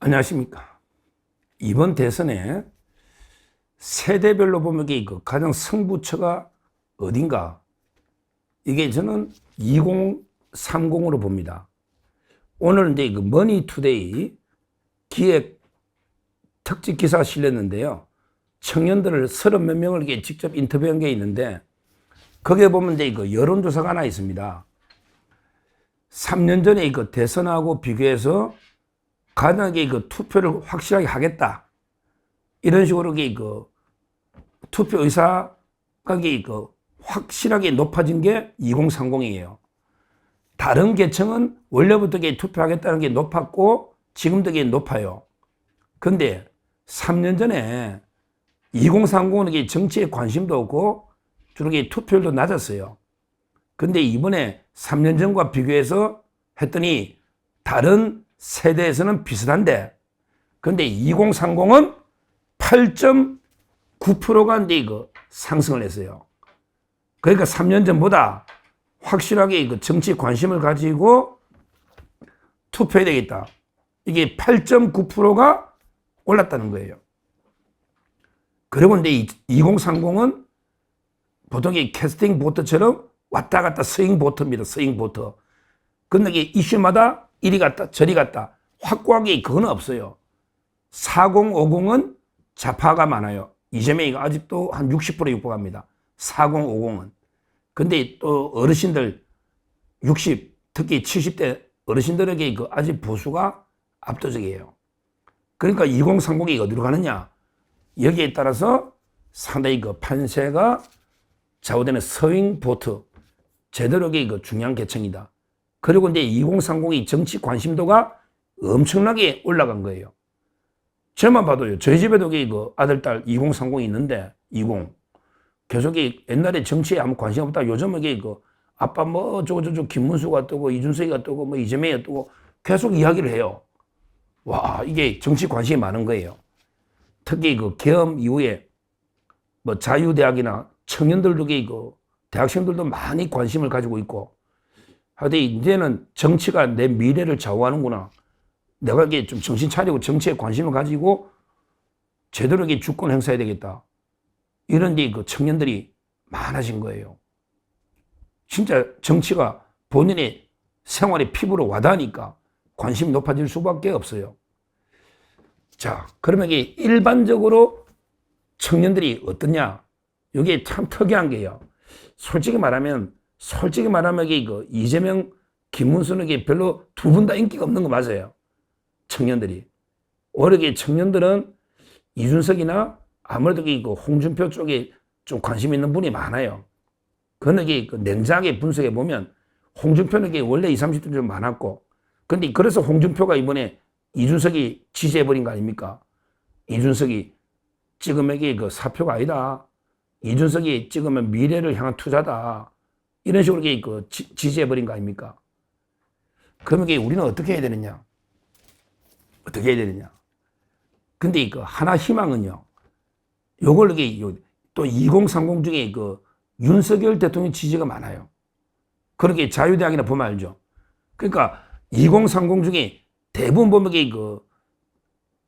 안녕하십니까. 이번 대선에 세대별로 보면 가장 승부처가 어딘가? 이게 저는 2030으로 봅니다. 오늘 이제 머니투데이 기획 특집 기사가 실렸는데요. 청년들을 30몇 명을 직접 인터뷰한 게 있는데, 거기에 보면 이제 여론조사가 하나 있습니다. 3년 전에 대선하고 비교해서 가능하게 투표를 확실하게 하겠다. 이런 식으로 투표 의사가 확실하게 높아진 게 2030이에요. 다른 계층은 원래부터 투표하겠다는 게 높았고 지금도 높아요. 근데 3년 전에 2030은 정치에 관심도 없고 주로 투표율도 낮았어요. 근데 이번에 3년 전과 비교해서 했더니 다른 세대에서는 비슷한데, 근데 2030은 8.9%가 이제 상승을 했어요. 그러니까 3년 전보다 확실하게 정치 관심을 가지고 투표해야 되겠다. 이게 8.9%가 올랐다는 거예요. 그리고 이제 2030은 보통 캐스팅 보트처럼 왔다 갔다 스윙 보트입니다. 스윙 보트. 근데 이슈마다 이리 갔다 저리 갔다 확고하게 그건 없어요. 4050은 좌파가 많아요. 이재명이 아직도 한 60% 육박합니다. 4050은. 근데 또 어르신들 60, 특히 70대 어르신들에게 아직 보수가 압도적이에요. 그러니까 2030이 어디로 가느냐? 여기에 따라서 상당히 판세가 좌우되는 스윙 보트, 제대로 중요한 계층이다. 그리고 이제 2030이 정치 관심도가 엄청나게 올라간 거예요. 저만 봐도요. 저희 집에도 아들, 딸 2030이 있는데, 20. 계속 옛날에 정치에 아무 관심 없다. 요즘은 아빠 저거 김문수가 뜨고, 이준석이가 뜨고, 이재명이가 뜨고, 계속 이야기를 해요. 와, 이게 정치 관심이 많은 거예요. 특히 계엄 이후에 자유대학이나 청년들도 대학생들도 많이 관심을 가지고 있고, 하여튼 이제는 정치가 내 미래를 좌우하는구나. 내가 좀 정신 차리고 정치에 관심을 가지고 제대로 주권 행사해야 되겠다. 이런 데 청년들이 많아진 거예요. 진짜 정치가 본인의 생활의 피부로 와닿으니까 관심이 높아질 수밖에 없어요. 자, 그러면 이게 일반적으로 청년들이 어떠냐? 이게 참 특이한 게요. 솔직히 말하면 이게 이재명, 김문수는 별로 두 분 다 인기가 없는 거 맞아요. 청년들이. 오히려 청년들은 이준석이나 아무래도 홍준표 쪽에 좀 관심 있는 분이 많아요. 그런데 냉정하게 분석해 보면 홍준표는 원래 20, 30대 좀 많았고, 근데 그래서 홍준표가 이번에 이준석이 지지해버린 거 아닙니까? 이준석이 찍으면 사표가 아니다. 이준석이 찍으면 미래를 향한 투자다. 이런 식으로 지지해버린 거 아닙니까? 그러면 우리는 어떻게 해야 되느냐? 어떻게 해야 되느냐? 근데 하나 희망은요. 요걸 또 2030 중에 윤석열 대통령 지지가 많아요. 그렇게 자유대학이나 보면 알죠. 그러니까 2030 중에 대부분 보면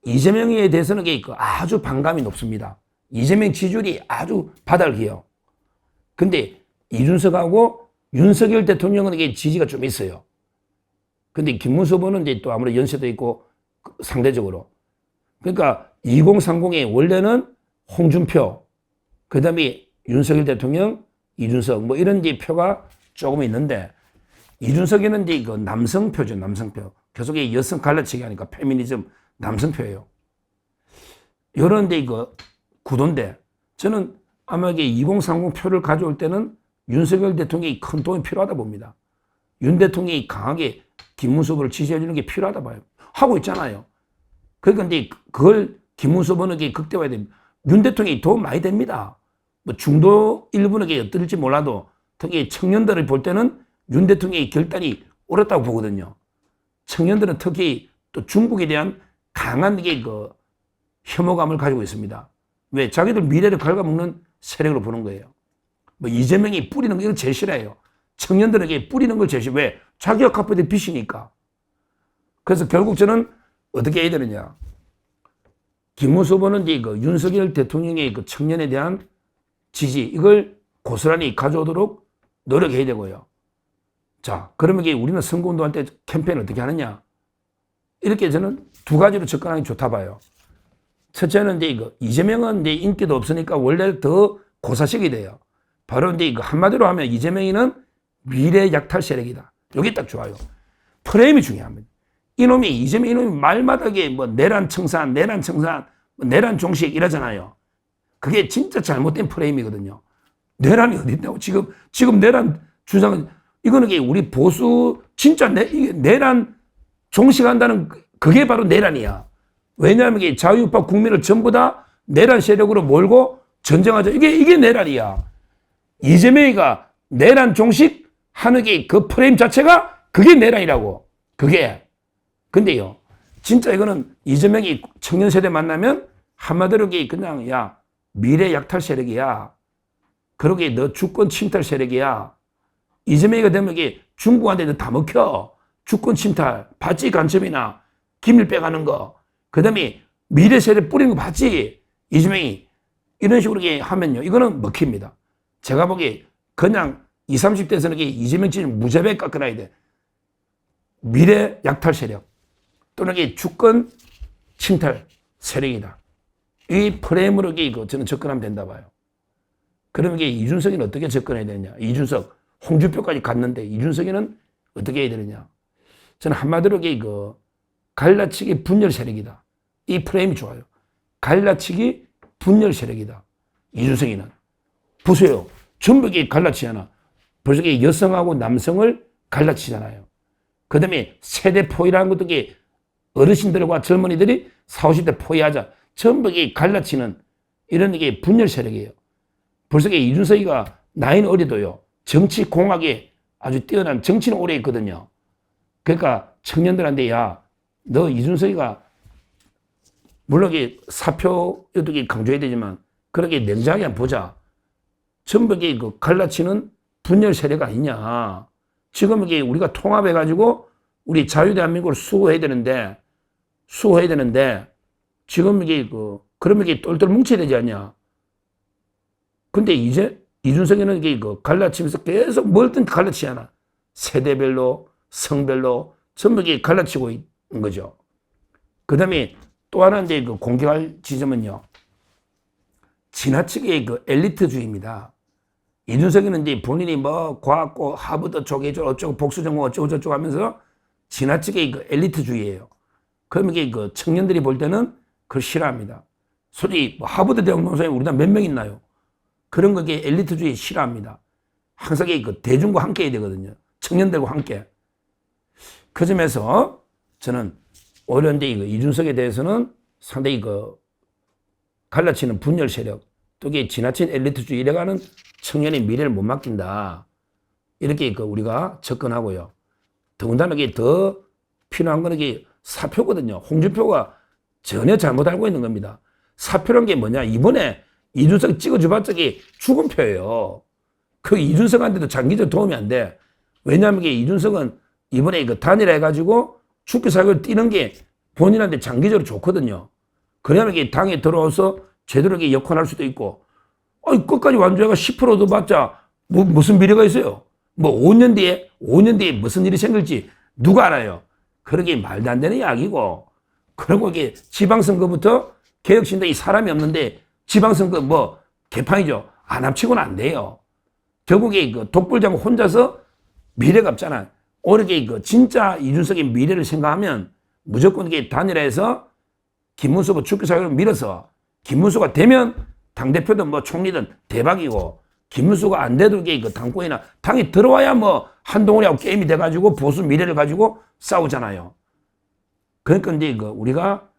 이재명에 대해서는 아주 반감이 높습니다. 이재명 지지율이 아주 바닥이에요. 근데 이준석하고 윤석열 대통령은 지지가 좀 있어요. 근데 김문수 후보는 이제 또 아무래도 연세도 있고 상대적으로. 그러니까 2030에 원래는 홍준표, 그 다음에 윤석열 대통령, 이준석 이런 표가 조금 있는데, 이준석에는 이제 남성표죠, 남성표. 계속 여성 갈라치기 하니까 페미니즘 남성표예요. 이런 데 구도인데, 저는 아마 2030 표를 가져올 때는 윤석열 대통령이 큰 도움이 필요하다 봅니다. 윤 대통령이 강하게 김문수 후보를 지지해 주는 게 필요하다 봐요. 하고 있잖아요. 그러니까 근데 그걸 김문수 후보는 극대화해야 됩니다. 윤 대통령이 도움 많이 됩니다. 중도 일부는 어떨지 몰라도 특히 청년들을 볼 때는 윤 대통령의 결단이 옳았다고 보거든요. 청년들은 특히 또 중국에 대한 강한 혐오감을 가지고 있습니다. 왜? 자기들 미래를 갉아먹는 세력으로 보는 거예요. 이재명이 뿌리는 거 이거 제일 싫어해요. 청년들에게 뿌리는 걸 제일 싫어해요. 왜? 자기가 갚아야 될 빚이니까. 그래서 결국 저는 어떻게 해야 되느냐. 김문수 후보는 이제 그 윤석열 대통령의 그 청년에 대한 지지, 이걸 고스란히 가져오도록 노력해야 되고요. 자, 그러면 이게 우리는 선거운동할 때 캠페인을 어떻게 하느냐. 이렇게 저는 두 가지로 접근하는 게 좋다 봐요. 첫째는 이제 이거, 이재명은 이제 인기도 없으니까 원래 더 고사식이 돼요. 바로 이제 이거 한마디로 하면 이재명이는 미래 약탈 세력이다. 이게 딱 좋아요. 프레임이 중요합니다. 이재명 이놈이 말마다 뭐 내란 청산, 내란 종식 이러잖아요. 그게 진짜 잘못된 프레임이거든요. 내란이 어디 있다고. 지금 내란 주장은, 이거는 우리 보수, 진짜 내란 종식한다는 그게 바로 내란이야. 왜냐하면 이게 자유우파 국민을 전부 다 내란 세력으로 몰고 전쟁하자. 이게 내란이야. 이재명이가 내란 종식하는 게 그 프레임 자체가 그게 내란이라고. 그게. 근데요, 진짜 이거는 이재명이 청년 세대 만나면 한마디로 그냥, 야, 미래 약탈 세력이야. 그러게 너 주권 침탈 세력이야. 이재명이가 되면 중국한테 너 다 먹혀. 주권 침탈, 봤지? 간첩이나 기밀 빼가는 거. 그 다음에 미래 세력 뿌리는 거 봤지? 이재명이 이런 식으로 하면요, 이거는 먹힙니다. 제가 보기에 그냥 20, 30대에서는 이재명 씨 무자백 깎아놔야 돼. 미래 약탈 세력 또는 주권 침탈 세력이다. 이 프레임으로 저는 접근하면 된다 봐요. 그러면 이준석이는 어떻게 접근해야 되느냐. 이준석, 홍준표까지 갔는데 이준석이는 어떻게 해야 되느냐. 저는 한마디로 갈라치기 분열 세력이다. 이 프레임이 좋아요. 갈라치기 분열 세력이다. 이준석이는. 보세요. 전부 갈라치잖아. 벌써 여성하고 남성을 갈라치잖아요. 그 다음에 세대 포위라는 것도 어르신들과 젊은이들이 40, 50대 포위하자. 전부 갈라치는 이런 분열 세력이에요. 벌써 이준석이가 나이는 어려도요, 정치 공학에 아주 뛰어난, 정치는 오래 했거든요. 그러니까 청년들한테, 야, 너 이준석이가 물론 사표도 강조해야 되지만 그렇게 냉정하게 한번 보자. 전부 갈라치는 분열 세력 아니냐. 지금 우리가 통합해가지고 우리 자유대한민국을 수호해야 되는데 지금 그러면 똘똘 뭉쳐야 되지 않냐. 근데 이제 이준석이는 갈라치면서 계속 뭘든 갈라치잖아. 세대별로, 성별로 전부 갈라치고 있는 거죠. 그 다음에 또 하나 공격할 지점은요, 지나치게 엘리트주의입니다. 이준석이는 본인이 과학고 하버드 쪽에 어쩌고 복수전공 어쩌고 저쩌고 하면서 지나치게 엘리트주의예요. 그러면 청년들이 볼 때는 그걸 싫어합니다. 솔직히 하버드 대학 논사에 우리나라 몇 명 있나요? 그런 거 엘리트주의 싫어합니다. 항상 대중과 함께 해야 되거든요. 청년들과 함께. 그 점에서 저는 오히려 이준석에 대해서는 상당히 갈라치는 분열 세력, 또 지나친 엘리트주의 이래가는 청년의 미래를 못 맡긴다. 이렇게 우리가 접근하고요. 더군다나 더 필요한 건 사표거든요. 홍준표가 전혀 잘못 알고 있는 겁니다. 사표란 게 뭐냐? 이번에 이준석 찍어줘봤자 죽은 표예요. 그 이준석한테도 장기적 도움이 안 돼. 왜냐하면 이준석은 이번에 단일화해가지고 죽기 살기로 뛰는 게 본인한테 장기적으로 좋거든요. 그러면 당에 들어와서 제대로 역할할 수도 있고, 끝까지 완주해가 10%도 받자 무슨 미래가 있어요? 5년 뒤에 무슨 일이 생길지 누가 알아요? 그러게 말도 안 되는 이야기고, 그리고 지방선거부터 개혁신당이 사람이 없는데 지방선거 개판이죠. 안 합치고는 안 돼요. 결국에 독불장 혼자서 미래가 없잖아. 오히려 진짜 이준석의 미래를 생각하면 무조건 단일화해서 김문수 후보 죽기 살기로 밀어서 김문수가 되면 당대표든 총리든 대박이고, 김문수가 안 돼도 당권이나 당이 들어와야 한동훈이하고 게임이 돼가지고 보수 미래를 가지고 싸우잖아요. 그러니까 우리가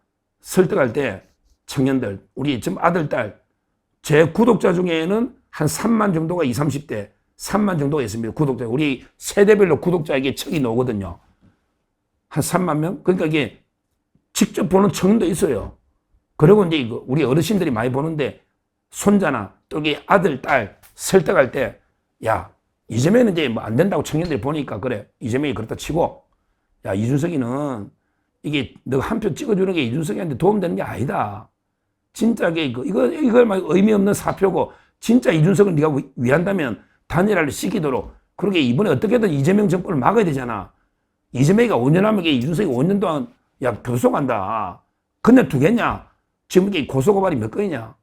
설득할 때 청년들, 우리 지금 아들, 딸, 제 구독자 중에는 한 3만 정도가 20, 30대, 3만 정도가 있습니다. 구독자. 우리 세대별로 구독자에게 척이 나오거든요. 한 3만 명? 그러니까 직접 보는 청년도 있어요. 그리고 우리 어르신들이 많이 보는데 손자나 또 아들, 딸 설득할 때, 야, 이재명은 안 된다고 청년들이 보니까 그래. 이재명이 그렇다 치고, 야, 이준석이는 이게 너가 한 표 찍어주는 게 이준석이한테 도움되는 게 아니다. 진짜 이걸 막 의미 없는 사표고 진짜 이준석을 네가 위한다면 단일화를 시키도록 그러게 이번에 어떻게든 이재명 정권을 막아야 되잖아. 이재명이가 5년 하면 이준석이 5년 동안 야 교수 간다. 그냥 두겠냐? 지금 이게 고소고발이 몇 건이냐?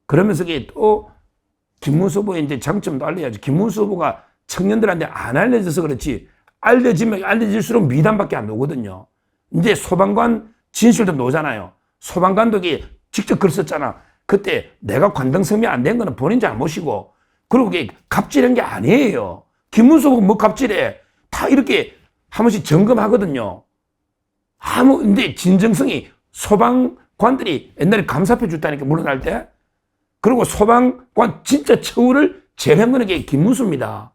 그러면서 이게 또 김문수 후보의 이제 장점도 알려야지. 김문수 후보가 청년들한테 안 알려져서 그렇지 알려지면 알려질수록 미담밖에 안 나오거든요. 이제 소방관 진실도 나오잖아요. 소방관도 이게 직접 글 썼잖아. 그때 내가 관등 성명 안 된 거는 본인 잘못이고 그리고 그게 갑질한 게 아니에요. 김문수 후보가 뭐 갑질해. 다 이렇게 한 번씩 점검하거든요. 근데 진정성이 소방관들이 옛날에 감사표 줬다니까 물러날 때 그리고 소방관 진짜 처우를 제일 한 거는 게 김문수입니다.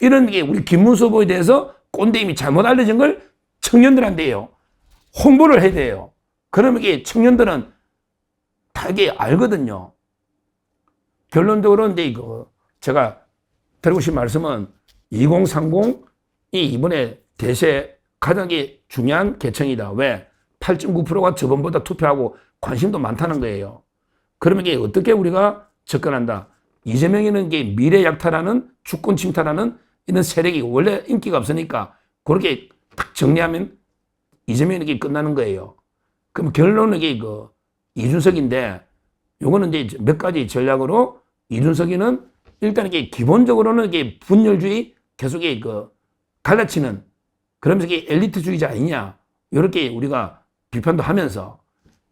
이런 게 우리 김문수 후보에 대해서 꼰대임이 잘못 알려진 걸 청년들한테요. 홍보를 해야 돼요. 그러면 이게 청년들은 다 이게 알거든요. 결론적으로 이제 이거 제가 드리고 싶은 말씀은 2030이 이번에 대세 가장 중요한 계층이다. 왜? 8.9%가 저번보다 투표하고 관심도 많다는 거예요. 그러면 이게 어떻게 우리가 접근한다? 이재명이는 이게 미래 약탈하는 주권 침탈하는 이런 세력이 원래 인기가 없으니까 그렇게 딱 정리하면 이재명에게 끝나는 거예요. 그럼 결론은 이게 이준석인데 요거는 이제 몇 가지 전략으로 이준석이는 일단 이게 기본적으로는 이게 분열주의 계속 갈라치는 그러면서 이게 엘리트주의자 아니냐 이렇게 우리가 비판도 하면서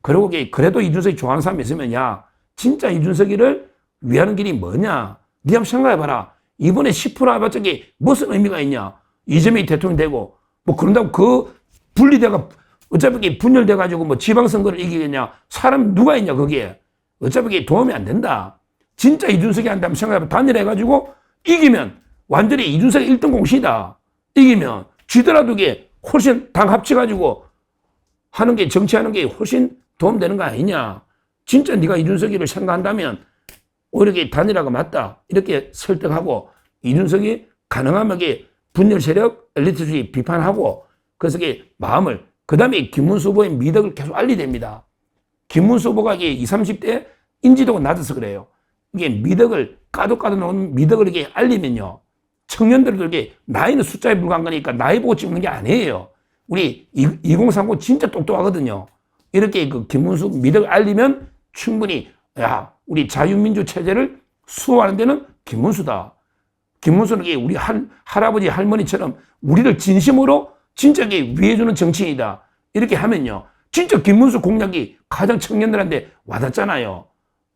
그리고 그래도 이준석이 좋아하는 사람이 있으면 야 진짜 이준석이를 위하는 길이 뭐냐 네 한번 생각해봐라. 이번에 10% 해봤자 이게 무슨 의미가 있냐. 이재명이 대통령 되고 뭐 그런다고 그 분리돼가 어차피 분열돼가지고 뭐 지방선거를 이기겠냐. 사람 누가 있냐 거기에. 어차피 도움이 안 된다. 진짜 이준석이 한다면 생각해봐. 단일해가지고 이기면 완전히 이준석이 1등 공신이다. 이기면 지더라도 이게 훨씬 당 합쳐가지고 하는 게 정치하는 게 훨씬 도움되는 거 아니냐. 진짜 네가 이준석이를 생각한다면 오히려 단일화가 맞다. 이렇게 설득하고 이준석이 가능하면 분열 세력 엘리트주의 비판하고 그래서 마음을 그 다음에 김문수 후보의 미덕을 계속 알리됩니다. 김문수 후보가 20, 30대 인지도가 낮아서 그래요. 이게 미덕을 까도 놓은 미덕을 알리면요. 청년들도 나이는 숫자에 불과한 거니까 나이 보고 찍는 게 아니에요. 우리 2030 진짜 똑똑하거든요. 이렇게 김문수 미덕을 알리면 충분히 야 우리 자유민주 체제를 수호하는 데는 김문수다. 김문수는 우리 할아버지 할머니처럼 우리를 진심으로 진짜 위해주는 정치인이다. 이렇게 하면요. 진짜 김문수 공약이 가장 청년들한테 와닿잖아요.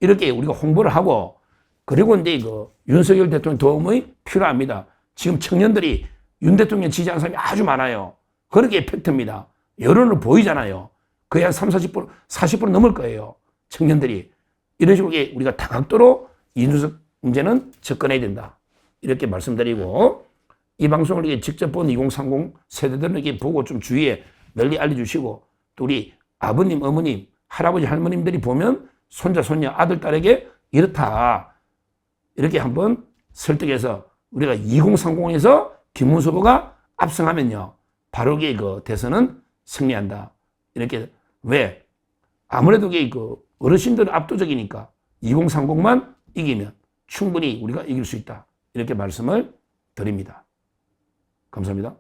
이렇게 우리가 홍보를 하고 그리고 이제 윤석열 대통령 도움이 필요합니다. 지금 청년들이 윤 대통령 지지하는 사람이 아주 많아요. 그렇게 팩트입니다. 여론을 보이잖아요. 거의 한 30, 40% 넘을 거예요. 청년들이. 이런 식으로 우리가 다각도로 이준석 문제는 접근해야 된다. 이렇게 말씀드리고 이 방송을 직접 본 2030 세대들은 보고 좀 주위에 널리 알려주시고 또 우리 아버님, 어머님, 할아버지, 할머님들이 보면 손자, 손녀, 아들, 딸에게 이렇다. 이렇게 한번 설득해서 우리가 2030에서 김문수 후보가 압승하면요. 바로 대선은 승리한다. 이렇게 왜? 아무래도 어르신들은 압도적이니까 2030만 이기면 충분히 우리가 이길 수 있다. 이렇게 말씀을 드립니다. 감사합니다.